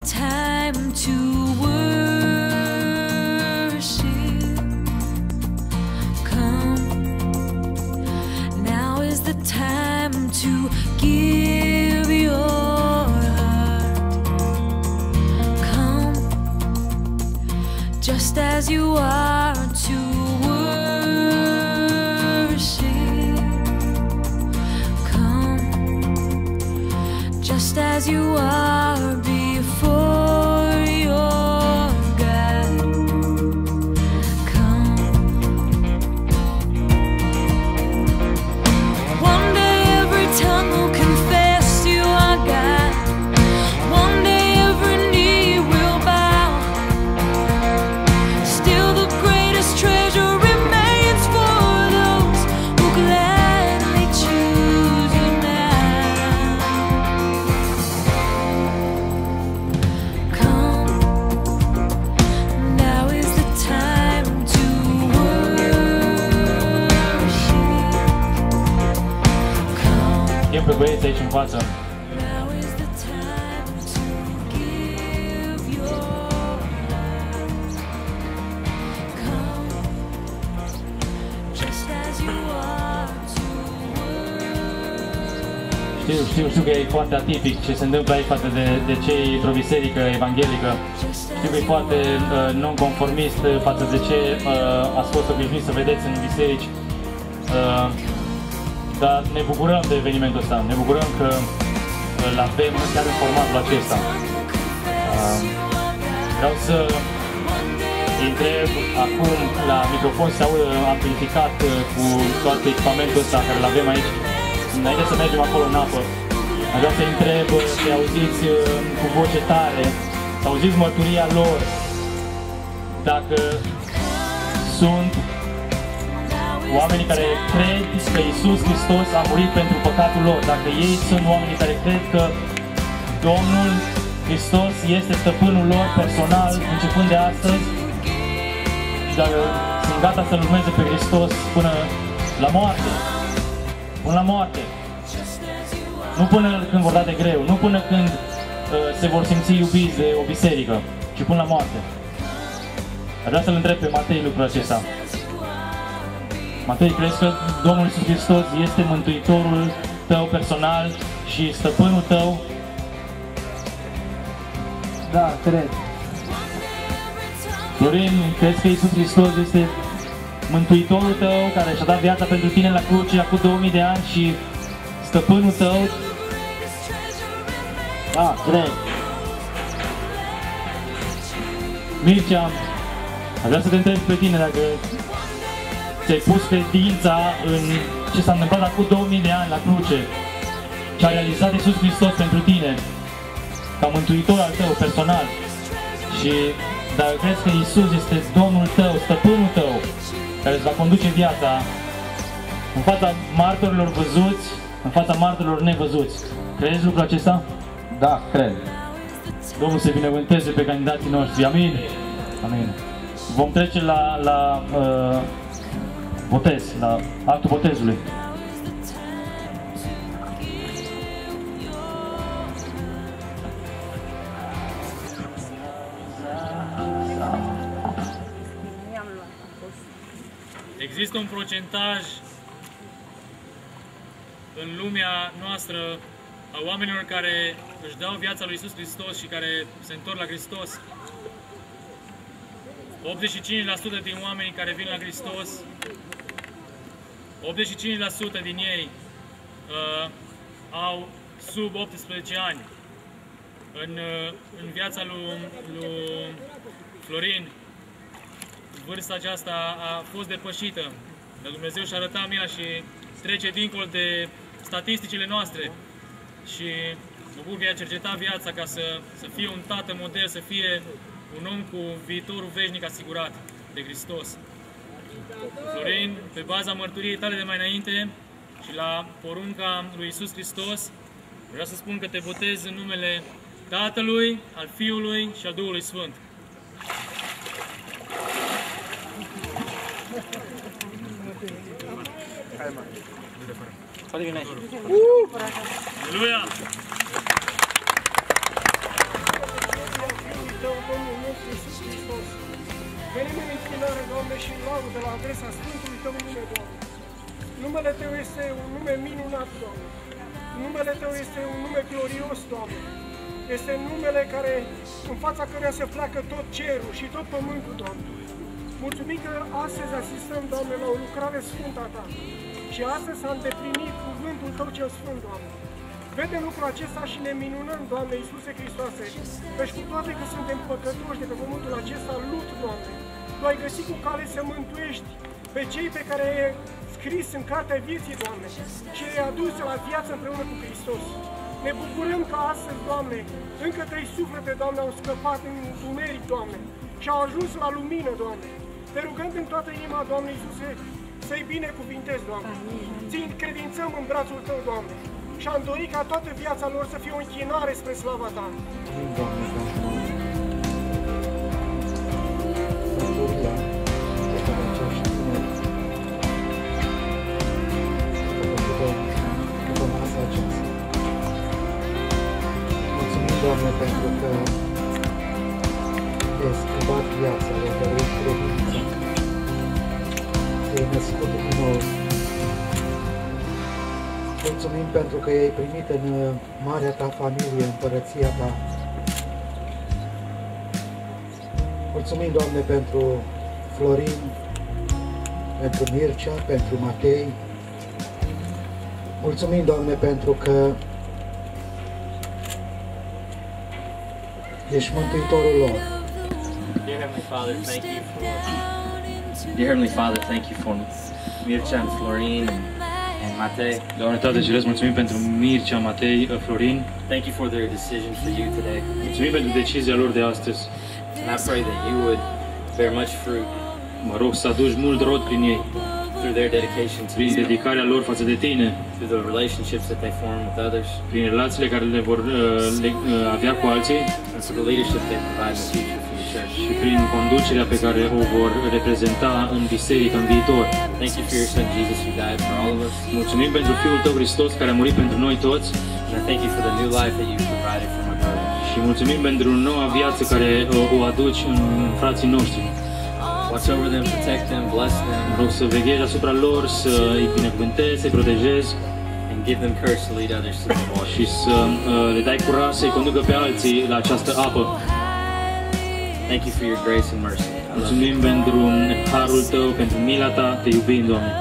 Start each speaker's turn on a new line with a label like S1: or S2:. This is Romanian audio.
S1: time to worship. Come, now is the time to give your heart. Come, just as you are to just as you are before your God. Come. One day every tongue will confess you are God. One day every knee will bow. Still the greatest treasure remains for those who gladly choose you now.
S2: Chem pe băieți aici în față. Știu că e foarte atipic ce se întâmplă aici față de cei într-o biserică evanghelică. Știu că e foarte non-conformist față de ce ați fost obișnuiți să vedeți în biserici. Dar ne bucurăm de evenimentul ăsta, ne bucurăm că îl avem chiar în formatul acesta. Vreau să întreb acum la microfon să audă amplificat cu tot echipamentul ăsta care îl avem aici. Înainte să mergem acolo în apă, vreau să întreb, să auziți cu voce tare, să auziți mărturia lor, dacă sunt oamenii care cred că Iisus Hristos a murit pentru păcatul lor, dacă ei sunt oamenii care cred că Domnul Hristos este stăpânul lor personal începând de astăzi, și dacă sunt gata să-L urmeze pe Hristos până la moarte. Până la moarte. Nu până când vor da de greu, nu până când se vor simți iubiți de o biserică, ci până la moarte. Aș vrea să-L întreb pe Matei lucrul acesta. Matei, crezi că Domnul Iisus Hristos este Mântuitorul tău personal și stăpânul tău?
S3: Da, cred.
S2: Florin, crezi că Iisus Hristos este Mântuitorul tău care și-a dat viața pentru tine la cruce acum 2000 de ani și stăpânul tău?
S3: Da, cred.
S2: Mircea, aș vrea să te întreb pe tine dacă ți-ai pus credința în ce s-a întâmplat acum 2000 de ani la cruce, ce a realizat Iisus Hristos pentru tine, ca mântuitor al tău personal, și dacă crezi că Iisus este Domnul tău, stăpânul tău, care îți va conduce viața în fața martorilor văzuți, în fața martorilor nevăzuți. Crezi lucrul acesta?
S3: Da, cred.
S2: Domnul să binecuvânteze pe candidații noștri. Amin. Amin. Vom trece la botez, la actul botezului.
S4: Există un procentaj în lumea noastră a oamenilor care își dau viața lui Iisus Hristos și care se întorc la Hristos. 85% din oamenii care vin la Hristos, 85% din ei au sub 18 ani. În viața lui Florin, vârsta aceasta a fost depășită, dar Dumnezeu și-a arătat mila și trece dincolo de statisticile noastre. Și mă bucur că i-a cercetat viața ca să fie un tată model, să fie un om cu viitorul veșnic asigurat de Hristos. Florin, pe baza mărturiei tale de mai înainte și la porunca lui Iisus Hristos, vreau să spun că te botez în numele Tatălui, al Fiului și al Duhului Sfânt. Aleluia!
S5: Iisus Hristos. Venim în închinare, Doamne, și în laudă la adresa Sfântului Tău nume, Doamne. Numele Tău este un nume minunat, Doamne. Numele Tău este un nume glorios, Doamne. Este numele care, în fața căruia se pleacă tot cerul și tot pământul, Doamne. Mulțumim că astăzi asistăm, Doamne, la o lucrare sfântă a Ta. Și astăzi s-a îndeplinit cuvântul Tău cel Sfânt, Doamne. Vedem lucrul acesta și ne minunăm, Doamne Iisuse Hristoase, căci cu toate că suntem păcătoși de pe pământul acesta, lut, Doamne. Tu ai găsit cu cale să mântuiești pe cei pe care ai scris în cartea vieții, Doamne, și i-ai adus la viață împreună cu Hristos. Ne bucurăm că astăzi, Doamne, încă 3 suflete, Doamne, au scăpat în întuneric, Doamne, și au ajuns la lumină, Doamne. Te rugăm din toată inima, Doamne Iisuse, să-i binecuvintezi, Doamne. Ți încredințăm în brațul Tău, Doamne, și am dorit ca toată viața lor să fie o închinare spre slava Ta.
S3: Amin, Doamne, pentru mărturia pe care acești tineri după masa aceasta. Mulțumim, Doamne, pentru că ai schimbat viața, le-ai dăruit credință, te-ai născut din nou. Mulțumim pentru că i-ai primit în marea Ta familie, împărăția Ta. Mulțumim, Doamne, pentru Florin, pentru Mircea, pentru Matei. Mulțumim, Doamne, pentru că ești Mântuitorul lor.
S6: Dear Heavenly Father, thank you for Mircea and Florin and Matei.
S2: Doamne Tată Ceresc, mulțumim pentru Mircea, Matei, Florin.
S6: Thank you for their decision for you today.
S2: Mulțumim pentru decizia lor de astăzi.
S6: And I pray that you would bear much fruit
S2: Mă rog să aduci mult rod prin ei,
S6: through their dedication to
S2: prin
S6: you,
S2: dedicarea lor față de Tine,
S6: through the relationships that they form with others,
S2: prin relațiile care le vor avea cu alții
S6: and for the leadership they provide in the future for the church.
S2: și prin conducerea pe care o vor reprezenta în biserică în viitor.
S6: Thank you for your Son Jesus who died for all of us.
S2: Mulțumim pentru Fiul Tău Hristos care a murit pentru noi toți
S6: And I thank you for the new life that you provided for my brothers.
S2: și mulțumim pentru noua viață care o aduci în frații noștri.
S6: Watch over them, protect them, bless them,
S2: Mă rog să veghezi asupra lor, să îi binecuvântezi, să-i protejezi
S6: and give them courage to lead others to the water.
S2: și să le dai curaj să-i conducă pe alții la această apă.
S6: Thank you for your grace and mercy. I love you.
S2: Mulțumim pentru harul Tău, pentru mila Ta, Te iubim, Doamne.